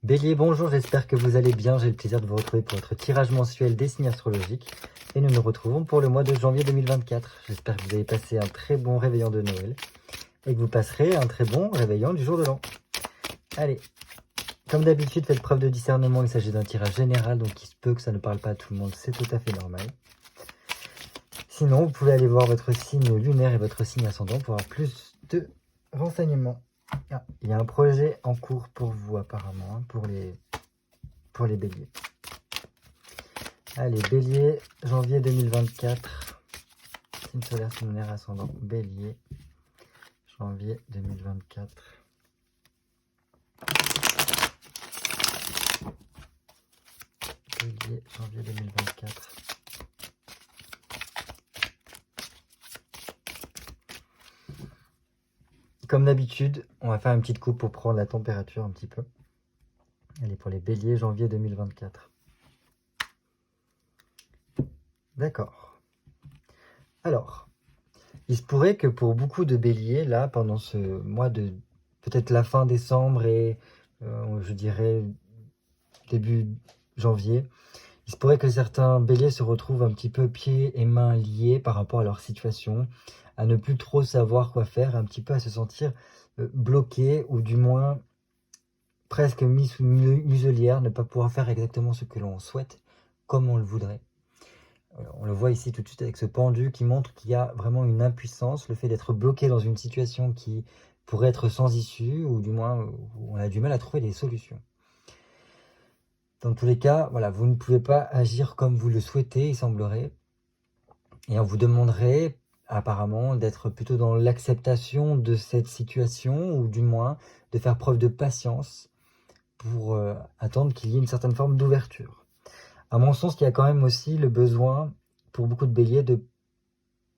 Bélier, bonjour, j'espère que vous allez bien. J'ai le plaisir de vous retrouver pour votre tirage mensuel des signes astrologiques. Et nous nous retrouvons pour le mois de janvier 2024. J'espère que vous avez passé un très bon réveillon de Noël et que vous passerez un très bon réveillon du jour de l'an. Allez, comme d'habitude, faites preuve de discernement. Il s'agit d'un tirage général, donc il se peut que ça ne parle pas à tout le monde. C'est tout à fait normal. Sinon, vous pouvez aller voir votre signe lunaire et votre signe ascendant pour avoir plus de renseignements. Ah, il y a un projet en cours pour vous apparemment, hein, pour les béliers. Allez, bélier, janvier 2024. Signe solaire, signe lunaire, ascendant, bélier, janvier 2024. Bélier, janvier 2024. Comme d'habitude, on va faire une petite coupe pour prendre la température un petit peu. Allez, pour les béliers, janvier 2024. D'accord. Alors, il se pourrait que pour beaucoup de béliers, là, pendant ce mois de peut-être la fin décembre et je dirais début janvier, il se pourrait que certains béliers se retrouvent un petit peu pieds et mains liés par rapport à leur situation, à ne plus trop savoir quoi faire, un petit peu à se sentir bloqués ou du moins presque mis sous muselière, ne pas pouvoir faire exactement ce que l'on souhaite, comme on le voudrait. On le voit ici tout de suite avec ce pendu qui montre qu'il y a vraiment une impuissance, le fait d'être bloqué dans une situation qui pourrait être sans issue, ou du moins où on a du mal à trouver des solutions. Dans tous les cas, voilà, vous ne pouvez pas agir comme vous le souhaitez, il semblerait, et on vous demanderait apparemment d'être plutôt dans l'acceptation de cette situation, ou du moins de faire preuve de patience pour attendre qu'il y ait une certaine forme d'ouverture. À mon sens, il y a quand même aussi le besoin, pour beaucoup de béliers, de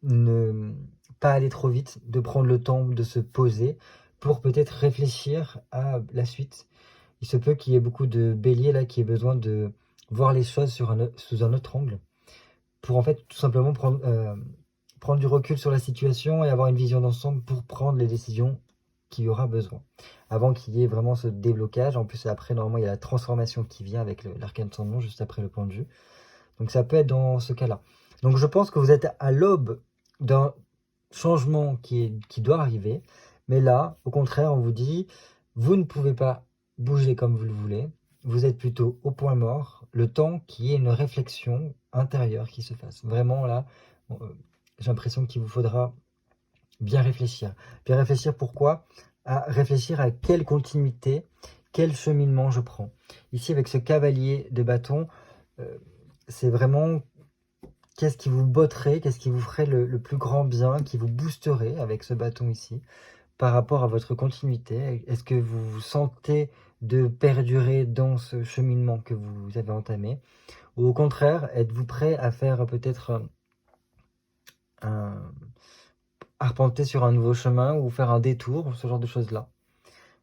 ne pas aller trop vite, de prendre le temps de se poser pour peut-être réfléchir à la suite. Il se peut qu'il y ait beaucoup de béliers là qui aient besoin de voir les choses sous un autre angle pour en fait tout simplement prendre du recul sur la situation et avoir une vision d'ensemble pour prendre les décisions qu'il y aura besoin. Avant qu'il y ait vraiment ce déblocage, en plus après normalement il y a la transformation qui vient avec l'arcane sans nom juste après le point de vue. Donc ça peut être dans ce cas-là. Donc je pense que vous êtes à l'aube d'un changement qui doit arriver. Mais là, au contraire, on vous dit, vous ne pouvez pas bouger comme vous le voulez. Vous êtes plutôt au point mort. Le temps qu'il y ait une réflexion intérieure qui se fasse. Vraiment là, j'ai l'impression qu'il vous faudra bien réfléchir. Bien réfléchir pourquoi? À réfléchir à quelle continuité, quel cheminement je prends. Ici, avec ce cavalier de bâton, c'est vraiment qu'est-ce qui vous botterait, qu'est-ce qui vous ferait le plus grand bien, qui vous boosterait avec ce bâton ici, par rapport à votre continuité. Est-ce que vous vous sentez de perdurer dans ce cheminement que vous avez entamé? Ou au contraire, êtes-vous prêt à faire peut-être arpenter sur un nouveau chemin ou faire un détour, ce genre de choses-là?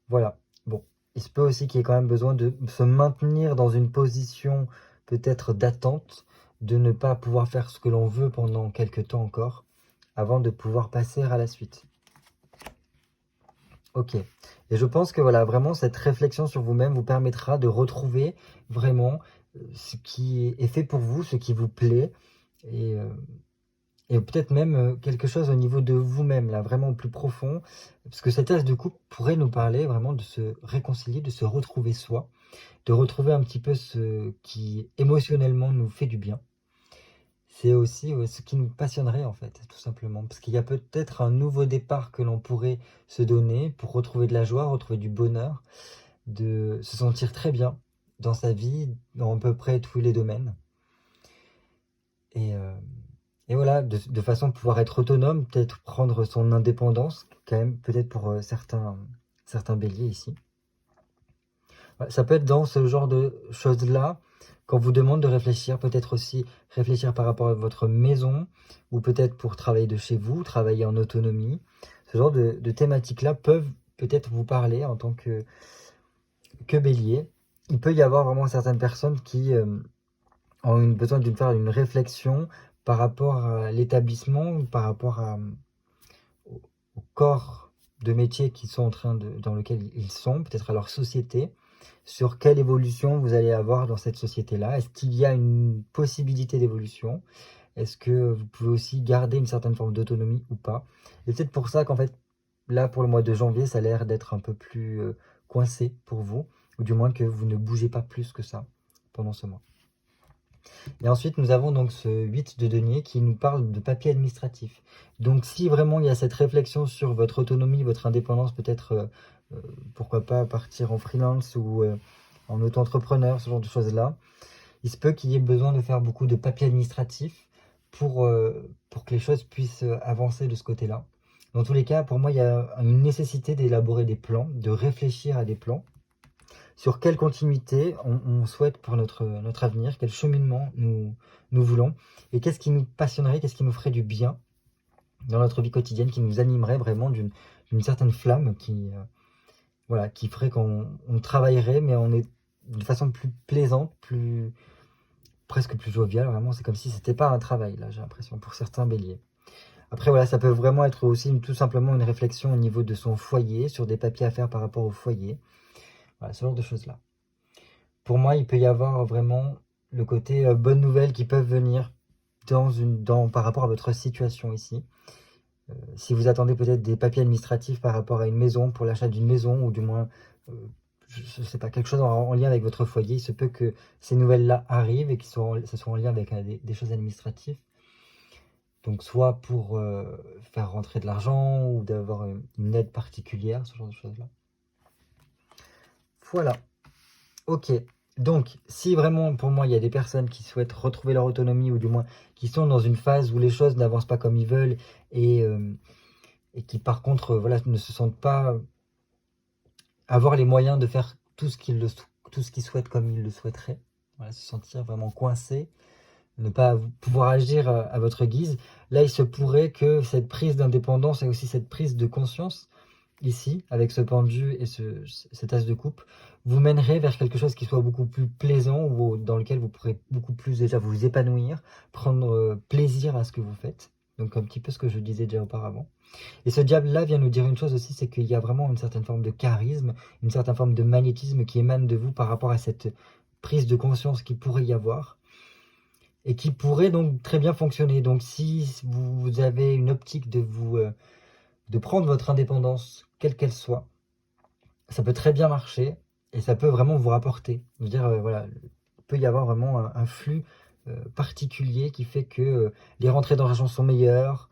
Voilà. Bon, il se peut aussi qu'il y ait quand même besoin de se maintenir dans une position peut-être d'attente, de ne pas pouvoir faire ce que l'on veut pendant quelques temps encore, avant de pouvoir passer à la suite. Ok. Et je pense que voilà, vraiment, cette réflexion sur vous-même vous permettra de retrouver vraiment ce qui est fait pour vous, ce qui vous plaît, et, et peut-être même quelque chose au niveau de vous-même, là, vraiment plus profond, parce que cet as de coupe pourrait nous parler vraiment de se réconcilier, de se retrouver soi, de retrouver un petit peu ce qui émotionnellement nous fait du bien. C'est aussi ce qui nous passionnerait en fait, tout simplement. Parce qu'il y a peut-être un nouveau départ que l'on pourrait se donner pour retrouver de la joie, retrouver du bonheur, de se sentir très bien dans sa vie, dans à peu près tous les domaines. Et voilà, de façon à pouvoir être autonome, peut-être prendre son indépendance, quand même, peut-être pour certains béliers ici. Ouais, ça peut être dans ce genre de choses-là qu'on vous demande de réfléchir, peut-être aussi réfléchir par rapport à votre maison, ou peut-être pour travailler de chez vous, travailler en autonomie. Ce genre de thématiques-là peuvent peut-être vous parler en tant que bélier. Il peut y avoir vraiment certaines personnes qui ont besoin de faire une réflexion par rapport à l'établissement, par rapport au corps de métier qu'ils sont dans lequel ils sont, peut-être à leur société, sur quelle évolution vous allez avoir dans cette société-là. Est-ce qu'il y a une possibilité d'évolution? Est-ce que vous pouvez aussi garder une certaine forme d'autonomie ou pas? Et c'est peut-être pour ça qu'en fait, là, pour le mois de janvier, ça a l'air d'être un peu plus coincé pour vous, ou du moins que vous ne bougez pas plus que ça pendant ce mois. Et ensuite, nous avons donc ce 8 de denier qui nous parle de papier administratif. Donc, si vraiment il y a cette réflexion sur votre autonomie, votre indépendance, peut-être, pourquoi pas partir en freelance ou en auto-entrepreneur, ce genre de choses-là, il se peut qu'il y ait besoin de faire beaucoup de papier administratif pour que les choses puissent avancer de ce côté-là. Dans tous les cas, pour moi, il y a une nécessité d'élaborer des plans, de réfléchir à des plans sur quelle continuité on souhaite pour notre avenir, quel cheminement nous voulons, et qu'est-ce qui nous passionnerait, qu'est-ce qui nous ferait du bien dans notre vie quotidienne, qui nous animerait vraiment d'une certaine flamme voilà, qui ferait qu'on travaillerait, mais on est de façon plus plaisante, presque plus joviale, vraiment. C'est comme si c'était pas un travail, là, j'ai l'impression, pour certains béliers. Après, voilà, ça peut vraiment être aussi tout simplement une réflexion au niveau de son foyer, sur des papiers à faire par rapport au foyer. Voilà, ce genre de choses-là. Pour moi, il peut y avoir vraiment le côté bonnes nouvelles qui peuvent venir par rapport à votre situation ici. Si vous attendez peut-être des papiers administratifs par rapport à une maison, pour l'achat d'une maison, ou du moins, je ne sais pas, quelque chose en lien avec votre foyer, il se peut que ces nouvelles-là arrivent et que ce soit en lien avec des choses administratives. Donc soit pour faire rentrer de l'argent ou d'avoir une aide particulière, ce genre de choses-là. Voilà. Ok. Donc, si vraiment, pour moi, il y a des personnes qui souhaitent retrouver leur autonomie, ou du moins qui sont dans une phase où les choses n'avancent pas comme ils veulent, et qui par contre voilà, ne se sentent pas avoir les moyens de faire tout ce qu'ils souhaitent comme ils le souhaiteraient, voilà, se sentir vraiment coincés, ne pas pouvoir agir à votre guise, là il se pourrait que cette prise d'indépendance et aussi cette prise de conscience ici, avec ce pendu et cet as de coupe, vous mènerait vers quelque chose qui soit beaucoup plus plaisant, ou dans lequel vous pourrez beaucoup plus déjà vous épanouir, prendre plaisir à ce que vous faites. Donc un petit peu ce que je disais déjà auparavant. Et ce diable-là vient nous dire une chose aussi, c'est qu'il y a vraiment une certaine forme de charisme, une certaine forme de magnétisme qui émane de vous par rapport à cette prise de conscience qu'il pourrait y avoir, et qui pourrait donc très bien fonctionner. Donc si vous avez une optique de prendre votre indépendance, quelle qu'elle soit, ça peut très bien marcher, et ça peut vraiment vous rapporter. Je veux dire, voilà, il peut y avoir vraiment un flux particulier qui fait que les rentrées d'argent sont meilleures,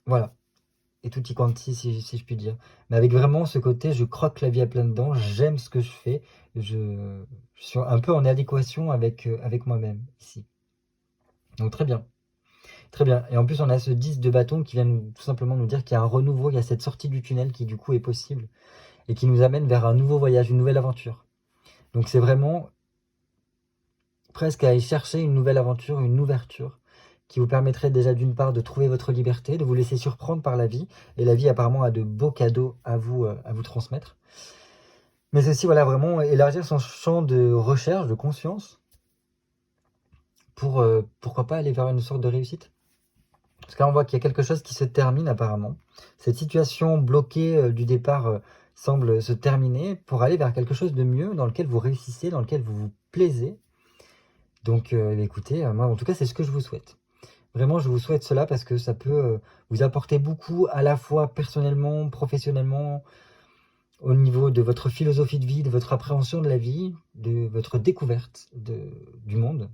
voilà, et tutti quanti, si je puis dire. Mais avec vraiment ce côté, je croque la vie à pleines dents, j'aime ce que je fais, je suis un peu en adéquation avec moi-même ici. Donc très bien. Très bien. Et en plus, on a ce 10 de bâton qui vient tout simplement nous dire qu'il y a un renouveau, il y a cette sortie du tunnel qui du coup est possible, et qui nous amène vers un nouveau voyage, une nouvelle aventure. Donc c'est vraiment presque à aller chercher une nouvelle aventure, une ouverture, qui vous permettrait déjà d'une part de trouver votre liberté, de vous laisser surprendre par la vie, et la vie apparemment a de beaux cadeaux à vous transmettre. Mais aussi, voilà, vraiment élargir son champ de recherche, de conscience, pour pourquoi pas aller vers une sorte de réussite. Parce que là, on voit qu'il y a quelque chose qui se termine apparemment. Cette situation bloquée du départ semble se terminer pour aller vers quelque chose de mieux, dans lequel vous réussissez, dans lequel vous vous plaisez. Donc écoutez, moi en tout cas, c'est ce que je vous souhaite. Vraiment, je vous souhaite cela parce que ça peut vous apporter beaucoup, à la fois personnellement, professionnellement, au niveau de votre philosophie de vie, de votre appréhension de la vie, de votre découverte du monde,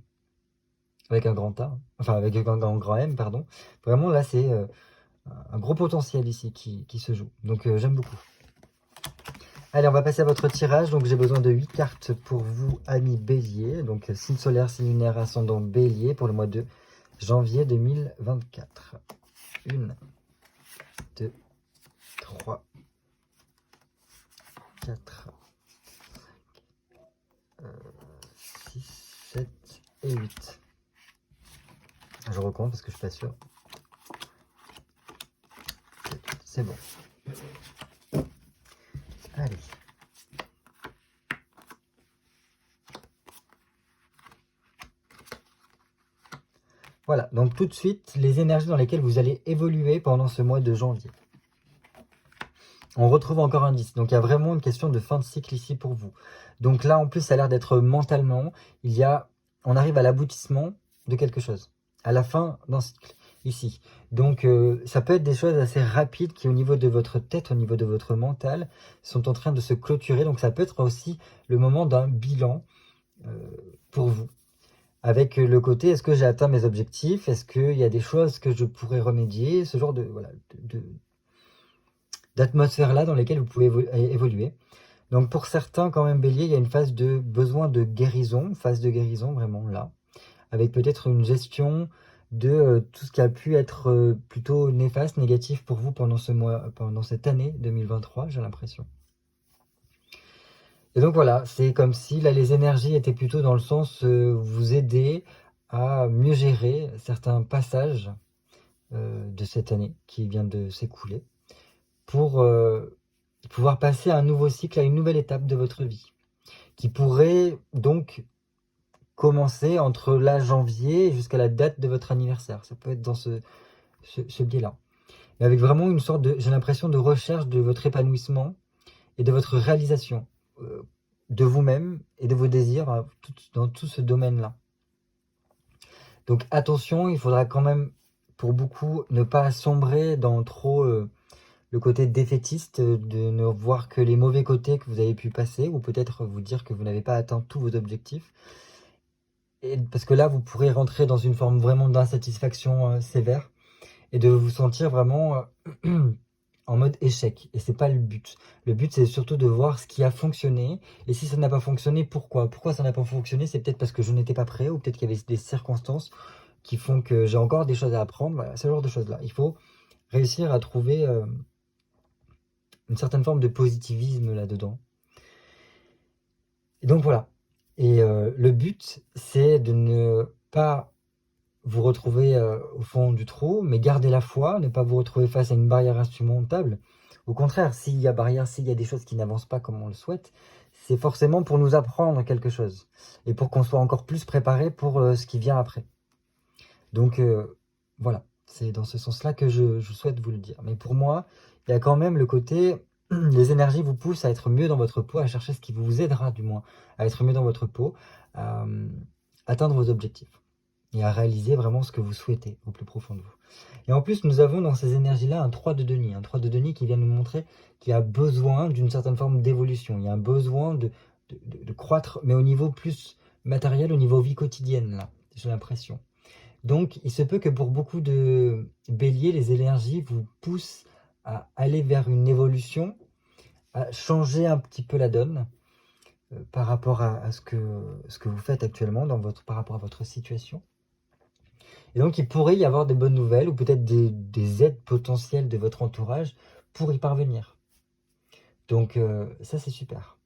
avec un grand A, enfin avec un grand M, pardon. Vraiment, là, c'est un gros potentiel ici qui se joue. Donc, j'aime beaucoup. Allez, on va passer à votre tirage. Donc, j'ai besoin de 8 cartes pour vous, amis Bélier. Donc, signe solaire, signe lunaire, ascendant Bélier pour le mois de janvier 2024. 1, 2, 3, 4, 6, 7 et 8. Je recompte parce que je suis pas sûr. C'est bon. Allez. Voilà, donc tout de suite, les énergies dans lesquelles vous allez évoluer pendant ce mois de janvier. On retrouve encore un 10. Donc il y a vraiment une question de fin de cycle ici pour vous. Donc là, en plus, ça a l'air d'être mentalement, on arrive à l'aboutissement de quelque chose, à la fin d'un cycle, ici. Donc ça peut être des choses assez rapides qui, au niveau de votre tête, au niveau de votre mental, sont en train de se clôturer. Donc ça peut être aussi le moment d'un bilan pour vous. Avec le côté, est-ce que j'ai atteint mes objectifs? Est-ce qu'il y a des choses que je pourrais remédier? Ce genre de, voilà, d'atmosphère-là dans lesquelles vous pouvez évoluer. Donc pour certains, quand même, Bélier, il y a une phase de besoin de guérison, phase de guérison vraiment là, avec peut-être une gestion de tout ce qui a pu être plutôt néfaste, négatif pour vous pendant ce mois, pendant cette année 2023, j'ai l'impression. Et donc voilà, c'est comme si là les énergies étaient plutôt dans le sens vous aider à mieux gérer certains passages de cette année qui vient de s'écouler pour pouvoir passer à un nouveau cycle, à une nouvelle étape de votre vie, qui pourrait donc commencer entre là janvier jusqu'à la date de votre anniversaire. Ça peut être dans ce biais-là. Mais avec vraiment une sorte de, j'ai l'impression, de recherche de votre épanouissement et de votre réalisation de vous-même et de vos désirs dans tout ce domaine-là. Donc attention, il faudra quand même, pour beaucoup, ne pas sombrer dans trop le côté défaitiste, de ne voir que les mauvais côtés que vous avez pu passer, ou peut-être vous dire que vous n'avez pas atteint tous vos objectifs. Et parce que là, vous pourrez rentrer dans une forme vraiment d'insatisfaction sévère, et de vous sentir vraiment en mode échec. Et c'est pas le but. Le but, c'est surtout de voir ce qui a fonctionné, et si ça n'a pas fonctionné, pourquoi? Pourquoi ça n'a pas fonctionné? C'est peut-être parce que je n'étais pas prêt, ou peut-être qu'il y avait des circonstances qui font que j'ai encore des choses à apprendre. Voilà, ce genre de choses-là. Il faut réussir à trouver une certaine forme de positivisme là-dedans. Et donc voilà. Et le but, c'est de ne pas vous retrouver au fond du trou, mais garder la foi, ne pas vous retrouver face à une barrière insurmontable. Au contraire, s'il y a barrière, s'il y a des choses qui n'avancent pas comme on le souhaite, c'est forcément pour nous apprendre quelque chose et pour qu'on soit encore plus préparé pour ce qui vient après. Donc voilà, c'est dans ce sens-là que je souhaite vous le dire. Mais pour moi, il y a quand même le côté, les énergies vous poussent à être mieux dans votre peau, à chercher ce qui vous aidera du moins à être mieux dans votre peau, à atteindre vos objectifs et à réaliser vraiment ce que vous souhaitez au plus profond de vous. Et en plus, nous avons dans ces énergies-là un 3 de denier, un 3 de denier qui vient nous montrer qu'il y a besoin d'une certaine forme d'évolution, il y a un besoin de croître, mais au niveau plus matériel, au niveau vie quotidienne, là, j'ai l'impression. Donc, il se peut que pour beaucoup de béliers, les énergies vous poussent à aller vers une évolution, à changer un petit peu la donne par rapport à ce que vous faites actuellement par rapport à votre situation. Et donc, il pourrait y avoir des bonnes nouvelles ou peut-être des aides potentielles de votre entourage pour y parvenir. Donc, ça, c'est super.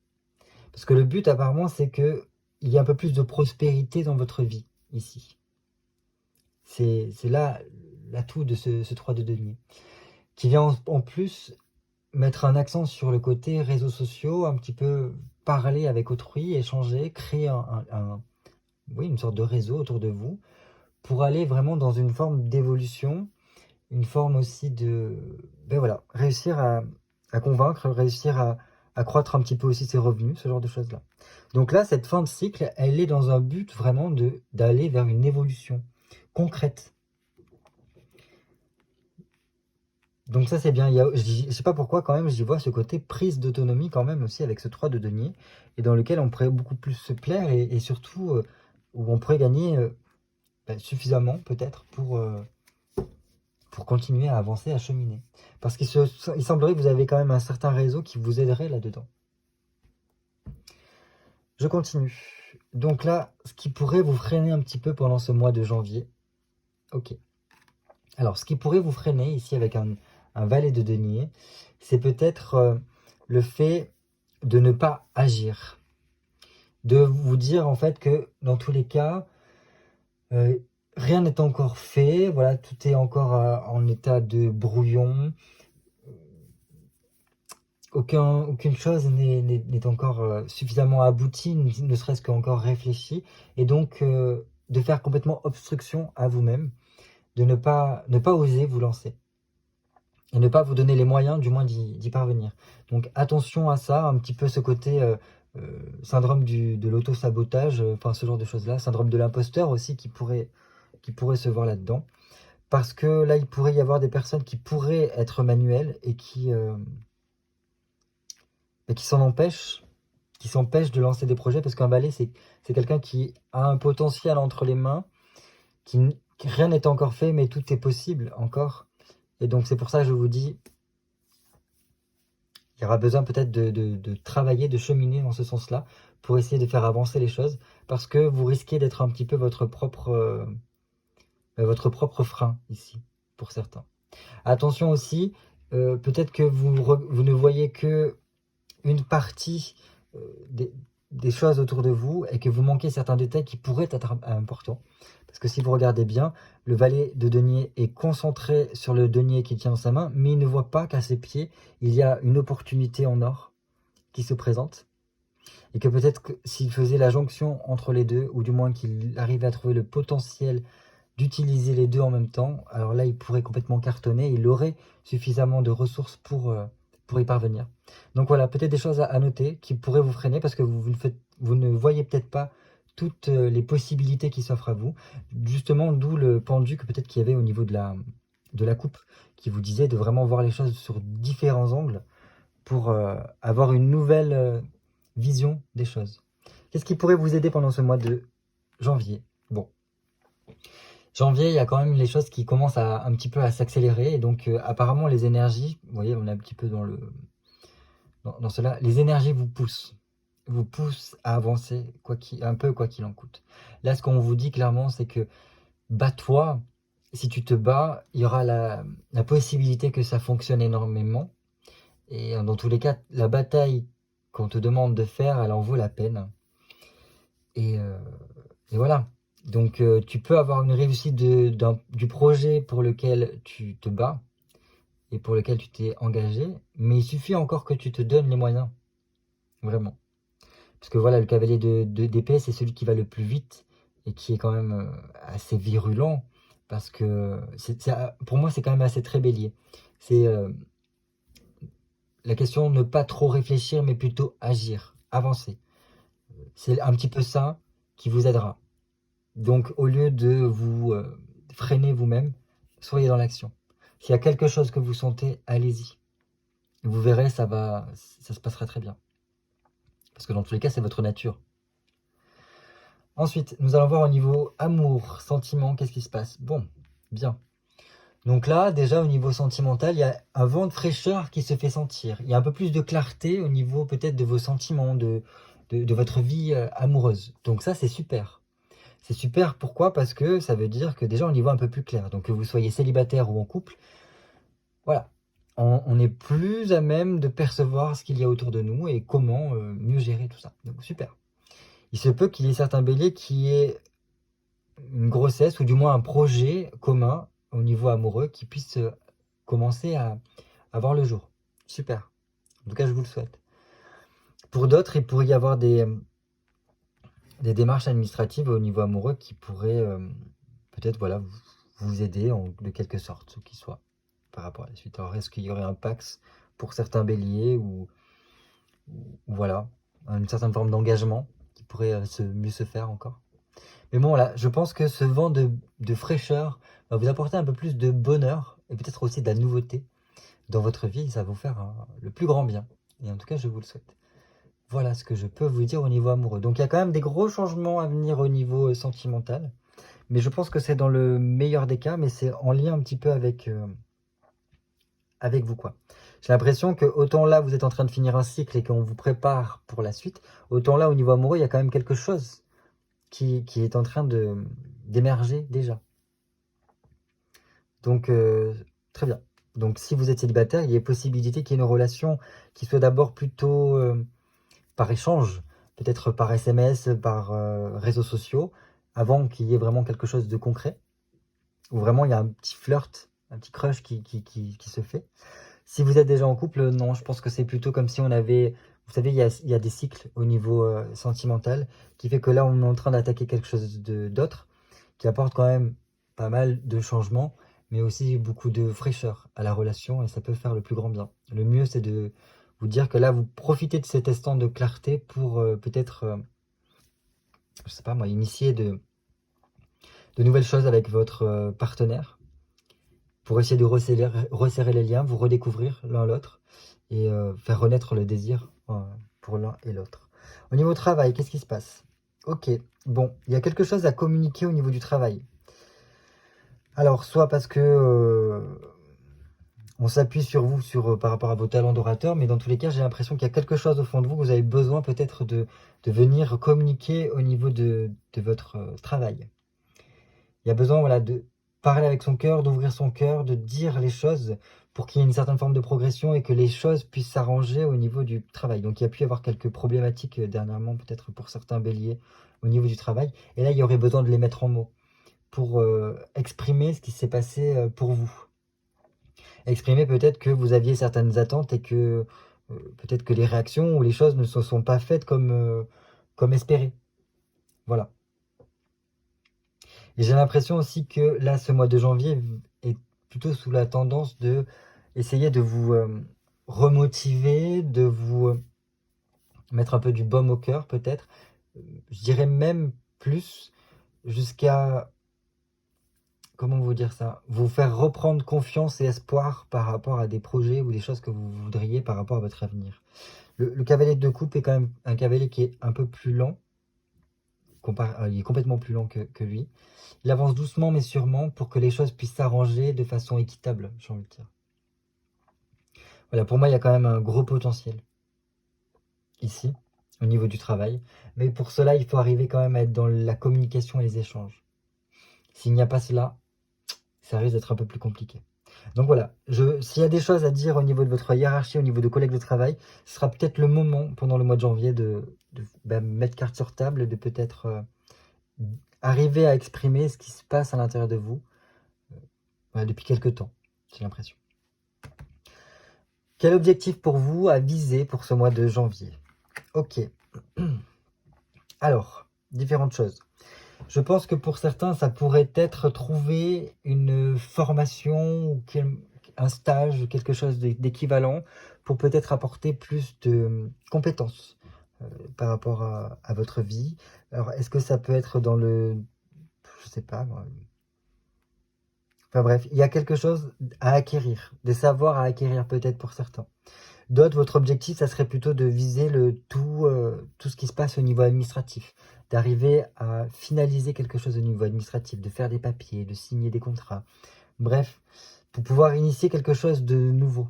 Parce que le but, apparemment, c'est qu'il y ait un peu plus de prospérité dans votre vie, ici. C'est là l'atout de ce 3 de denier, qui vient en plus mettre un accent sur le côté réseaux sociaux, un petit peu parler avec autrui, échanger, créer oui, une sorte de réseau autour de vous, pour aller vraiment dans une forme d'évolution, une forme aussi de, ben voilà, réussir à convaincre, réussir à croître un petit peu aussi ses revenus, ce genre de choses-là. Donc là, cette fin de cycle, elle est dans un but vraiment d'aller vers une évolution concrète. Donc ça c'est bien, je sais pas pourquoi quand même j'y vois ce côté prise d'autonomie quand même aussi avec ce 3 de denier, et dans lequel on pourrait beaucoup plus se plaire et surtout où on pourrait gagner suffisamment peut-être pour continuer à avancer, à cheminer. Parce qu'il semblerait que vous avez quand même un certain réseau qui vous aiderait là-dedans. Je continue. Donc là, ce qui pourrait vous freiner un petit peu pendant ce mois de janvier. Ok. Alors, ce qui pourrait vous freiner ici avec un valet de denier, c'est peut-être le fait de ne pas agir. De vous dire en fait que dans tous les cas, rien n'est encore fait, voilà, tout est encore en état de brouillon. Aucune chose n'est encore suffisamment aboutie, ne serait-ce qu'encore réfléchie, et donc de faire complètement obstruction à vous-même, de ne pas oser vous lancer. et ne pas vous donner les moyens, du moins, d'y parvenir. Donc attention à ça, un petit peu ce côté syndrome de l'auto-sabotage, enfin ce genre de choses-là, syndrome de l'imposteur aussi qui pourrait se voir là-dedans. Parce que là, il pourrait y avoir des personnes qui pourraient être manuelles et qui s'en empêchent, qui s'empêchent de lancer des projets, parce qu'un balai, c'est quelqu'un qui a un potentiel entre les mains, que rien n'est encore fait, mais tout est possible encore. Et donc c'est pour ça que je vous dis, il y aura besoin peut-être de travailler, de cheminer dans ce sens-là, pour essayer de faire avancer les choses, parce que vous risquez d'être un petit peu votre propre frein ici, pour certains. Attention aussi, peut-être que vous ne voyez que une partie des choses autour de vous et que vous manquez certains détails qui pourraient être importants. Parce que si vous regardez bien, le valet de denier est concentré sur le denier qu'il tient dans sa main, mais il ne voit pas qu'à ses pieds, il y a une opportunité en or qui se présente. Et que peut-être que s'il faisait la jonction entre les deux, ou du moins qu'il arrivait à trouver le potentiel d'utiliser les deux en même temps, alors là, il pourrait complètement cartonner, il aurait suffisamment de ressources pour y parvenir. Donc voilà, peut-être des choses à noter qui pourraient vous freiner parce que vous ne voyez peut-être pas toutes les possibilités qui s'offrent à vous. Justement, d'où le pendu que peut-être qu'il y avait au niveau de la coupe, qui vous disait de vraiment voir les choses sur différents angles pour avoir une nouvelle vision des choses. Qu'est-ce qui pourrait vous aider pendant ce mois de janvier? Bon, janvier, il y a quand même les choses qui commencent un petit peu à s'accélérer. Et donc, apparemment, les énergies, vous voyez, on est un petit peu dans cela. Les énergies vous poussent à avancer, un peu quoi qu'il en coûte. Là, ce qu'on vous dit clairement, c'est que bats-toi. Si tu te bats, il y aura la possibilité que ça fonctionne énormément. Et dans tous les cas, la bataille qu'on te demande de faire, elle en vaut la peine. Et voilà. Donc tu peux avoir une réussite du projet pour lequel tu te bats et pour lequel tu t'es engagé, mais il suffit encore que tu te donnes les moyens, vraiment. Parce que voilà, le cavalier d'épée, c'est celui qui va le plus vite et qui est quand même assez virulent, parce que pour moi, c'est quand même assez très bélier. C'est la question de ne pas trop réfléchir, mais plutôt agir, avancer. C'est un petit peu ça qui vous aidera. Donc, au lieu de vous freiner vous-même, soyez dans l'action. S'il y a quelque chose que vous sentez, allez-y. Vous verrez, ça se passera très bien. Parce que dans tous les cas, c'est votre nature. Ensuite, nous allons voir au niveau amour, sentiment, qu'est-ce qui se passe? Bon, bien. Donc là, déjà, au niveau sentimental, il y a un vent de fraîcheur qui se fait sentir. Il y a un peu plus de clarté au niveau peut-être de vos sentiments, de votre vie amoureuse. Donc ça, c'est super. C'est super, pourquoi? Parce que ça veut dire que déjà on y voit un peu plus clair. Donc que vous soyez célibataire ou en couple, voilà. On est plus à même de percevoir ce qu'il y a autour de nous et comment mieux gérer tout ça. Donc super. Il se peut qu'il y ait certains béliers qui aient une grossesse ou du moins un projet commun au niveau amoureux qui puisse commencer à voir le jour. Super. En tout cas, je vous le souhaite. Pour d'autres, il pourrait y avoir des démarches administratives au niveau amoureux qui pourraient peut-être voilà, vous aider de quelque sorte, ou qui soit par rapport à la suite. Alors, est-ce qu'il y aurait un pax pour certains béliers ou voilà, une certaine forme d'engagement qui pourrait mieux se faire encore? Mais bon, là, je pense que ce vent de fraîcheur va vous apporter un peu plus de bonheur et peut-être aussi de la nouveauté dans votre vie. Ça va vous faire le plus grand bien. Et en tout cas, je vous le souhaite. Voilà ce que je peux vous dire au niveau amoureux. Donc il y a quand même des gros changements à venir au niveau sentimental. Mais je pense que c'est dans le meilleur des cas, mais c'est en lien un petit peu avec vous, quoi. J'ai l'impression que autant là, vous êtes en train de finir un cycle et qu'on vous prépare pour la suite, autant là, au niveau amoureux, il y a quand même quelque chose qui est en train d'émerger déjà. Donc, très bien. Donc, si vous êtes célibataire, il y a possibilité qu'il y ait une relation qui soit d'abord plutôt par échange, peut-être par SMS, par réseaux sociaux, avant qu'il y ait vraiment quelque chose de concret, où vraiment il y a un petit flirt, un petit crush qui se fait. Si vous êtes déjà en couple, non, je pense que c'est plutôt comme si on avait... Vous savez, il y a des cycles au niveau sentimental, qui fait que là, on est en train d'attaquer quelque chose d'autre, qui apporte quand même pas mal de changements, mais aussi beaucoup de fraîcheur à la relation et ça peut faire le plus grand bien. Le mieux, c'est de vous dire que là, vous profitez de cet instant de clarté pour peut-être, je sais pas moi, initier de nouvelles choses avec votre partenaire pour essayer de resserrer les liens, vous redécouvrir l'un l'autre et faire renaître le désir pour l'un et l'autre. Au niveau travail, qu'est-ce qui se passe? Ok, bon, il y a quelque chose à communiquer au niveau du travail. Alors, soit parce que on s'appuie sur vous par rapport à vos talents d'orateur, mais dans tous les cas, j'ai l'impression qu'il y a quelque chose au fond de vous que vous avez besoin peut-être de venir communiquer au niveau de votre travail. Il y a besoin voilà, de parler avec son cœur, d'ouvrir son cœur, de dire les choses pour qu'il y ait une certaine forme de progression et que les choses puissent s'arranger au niveau du travail. Donc il y a pu y avoir quelques problématiques dernièrement, peut-être pour certains béliers, au niveau du travail. Et là, il y aurait besoin de les mettre en mots pour exprimer ce qui s'est passé pour vous. Exprimer peut-être que vous aviez certaines attentes et que peut-être que les réactions ou les choses ne se sont pas faites comme espéré. Voilà. Et j'ai l'impression aussi que là, ce mois de janvier est plutôt sous la tendance de essayer de vous remotiver, de vous mettre un peu du baume au cœur peut-être. Je dirais même plus jusqu'à, comment vous dire ça, vous faire reprendre confiance et espoir par rapport à des projets ou des choses que vous voudriez par rapport à votre avenir. Le cavalier de coupe est quand même un cavalier qui est un peu plus lent. Il est complètement plus lent que lui. Il avance doucement mais sûrement pour que les choses puissent s'arranger de façon équitable, j'ai envie de dire. Voilà, pour moi, il y a quand même un gros potentiel ici, au niveau du travail. Mais pour cela, il faut arriver quand même à être dans la communication et les échanges. S'il n'y a pas cela, ça risque d'être un peu plus compliqué. Donc voilà, s'il y a des choses à dire au niveau de votre hiérarchie, au niveau de collègues de travail, ce sera peut-être le moment pendant le mois de janvier de mettre carte sur table, de peut-être arriver à exprimer ce qui se passe à l'intérieur de vous depuis quelques temps, j'ai l'impression. Quel objectif pour vous à viser pour ce mois de janvier? Ok. Alors, différentes choses. Je pense que pour certains, ça pourrait être trouver une formation ou un stage, quelque chose d'équivalent pour peut-être apporter plus de compétences par rapport à votre vie. Alors, est-ce que ça peut être dans je sais pas, moi. Enfin bref, il y a quelque chose à acquérir, des savoirs à acquérir peut-être pour certains. D'autres, votre objectif, ça serait plutôt de viser tout ce qui se passe au niveau administratif, d'arriver à finaliser quelque chose au niveau administratif, de faire des papiers, de signer des contrats. Bref, pour pouvoir initier quelque chose de nouveau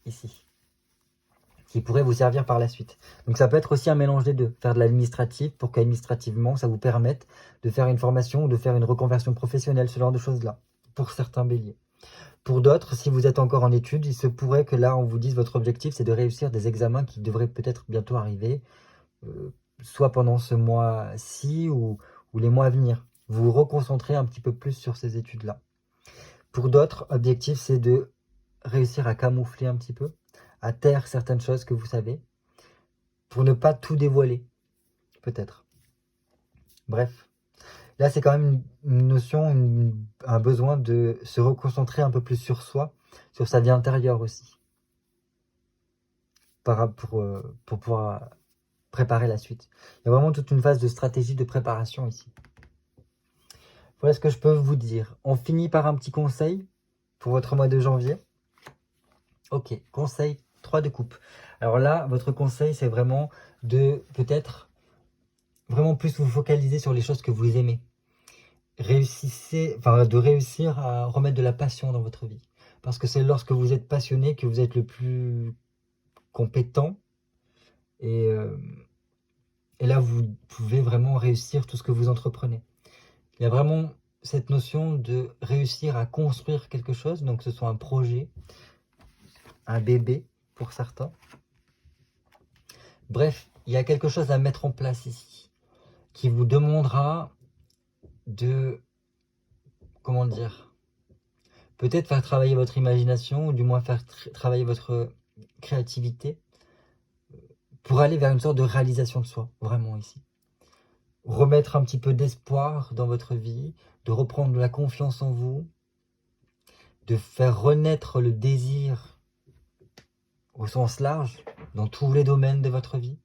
ici, qui pourrait vous servir par la suite. Donc ça peut être aussi un mélange des deux, faire de l'administratif pour qu'administrativement, ça vous permette de faire une formation ou de faire une reconversion professionnelle, ce genre de choses-là, pour certains béliers. Pour d'autres, si vous êtes encore en études, il se pourrait que là, on vous dise votre objectif, c'est de réussir des examens qui devraient peut-être bientôt arriver, soit pendant ce mois-ci ou les mois à venir. Vous vous reconcentrez un petit peu plus sur ces études-là. Pour d'autres, l'objectif, c'est de réussir à camoufler un petit peu, à taire certaines choses que vous savez, pour ne pas tout dévoiler, peut-être. Bref. Là, c'est quand même une notion, un besoin de se reconcentrer un peu plus sur soi, sur sa vie intérieure aussi, pour pouvoir préparer la suite. Il y a vraiment toute une phase de stratégie de préparation ici. Voilà ce que je peux vous dire. On finit par un petit conseil pour votre mois de janvier. Ok, conseil 3 de coupe. Alors là, votre conseil, c'est vraiment de peut-être vraiment plus vous focaliser sur les choses que vous aimez. De réussir à remettre de la passion dans votre vie. Parce que c'est lorsque vous êtes passionné que vous êtes le plus compétent. Et là, vous pouvez vraiment réussir tout ce que vous entreprenez. Il y a vraiment cette notion de réussir à construire quelque chose, donc que ce soit un projet, un bébé pour certains. Bref, il y a quelque chose à mettre en place ici, qui vous demandera de, comment dire, peut-être faire travailler votre imagination, ou du moins faire travailler votre créativité, pour aller vers une sorte de réalisation de soi, vraiment ici. Remettre un petit peu d'espoir dans votre vie, de reprendre de la confiance en vous, de faire renaître le désir au sens large, dans tous les domaines de votre vie.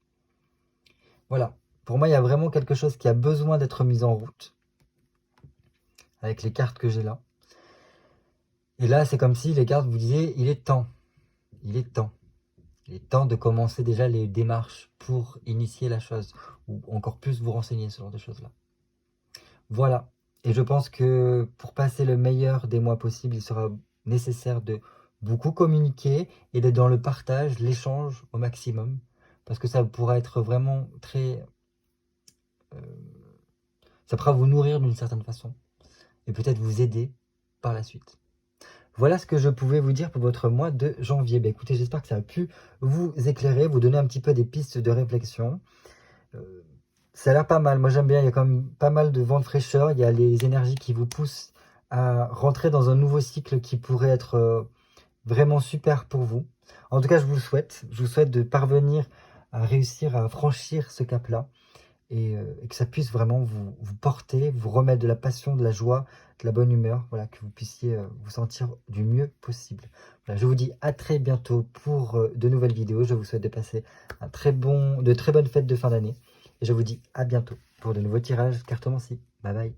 Voilà, pour moi, il y a vraiment quelque chose qui a besoin d'être mis en route, avec les cartes que j'ai là. Et là, c'est comme si les cartes vous disaient, il est temps, il est temps. Il est temps de commencer déjà les démarches pour initier la chose, ou encore plus vous renseigner, ce genre de choses-là. Voilà, et je pense que pour passer le meilleur des mois possible, il sera nécessaire de beaucoup communiquer et d'être dans le partage, l'échange au maximum, parce que ça pourra être vraiment très... ça pourra vous nourrir d'une certaine façon, et peut-être vous aider par la suite. Voilà ce que je pouvais vous dire pour votre mois de janvier. Ben, écoutez, j'espère que ça a pu vous éclairer, vous donner un petit peu des pistes de réflexion. Ça a l'air pas mal, moi j'aime bien, il y a quand même pas mal de vent de fraîcheur, il y a les énergies qui vous poussent à rentrer dans un nouveau cycle qui pourrait être vraiment super pour vous. En tout cas, je vous le souhaite de parvenir à réussir à franchir ce cap-là et que ça puisse vraiment vous porter, vous remettre de la passion, de la joie, de la bonne humeur, voilà, que vous puissiez vous sentir du mieux possible. Voilà, je vous dis à très bientôt pour de nouvelles vidéos, je vous souhaite de passer de très bonnes fêtes de fin d'année. Et je vous dis à bientôt pour de nouveaux tirages cartomancie. Bye bye.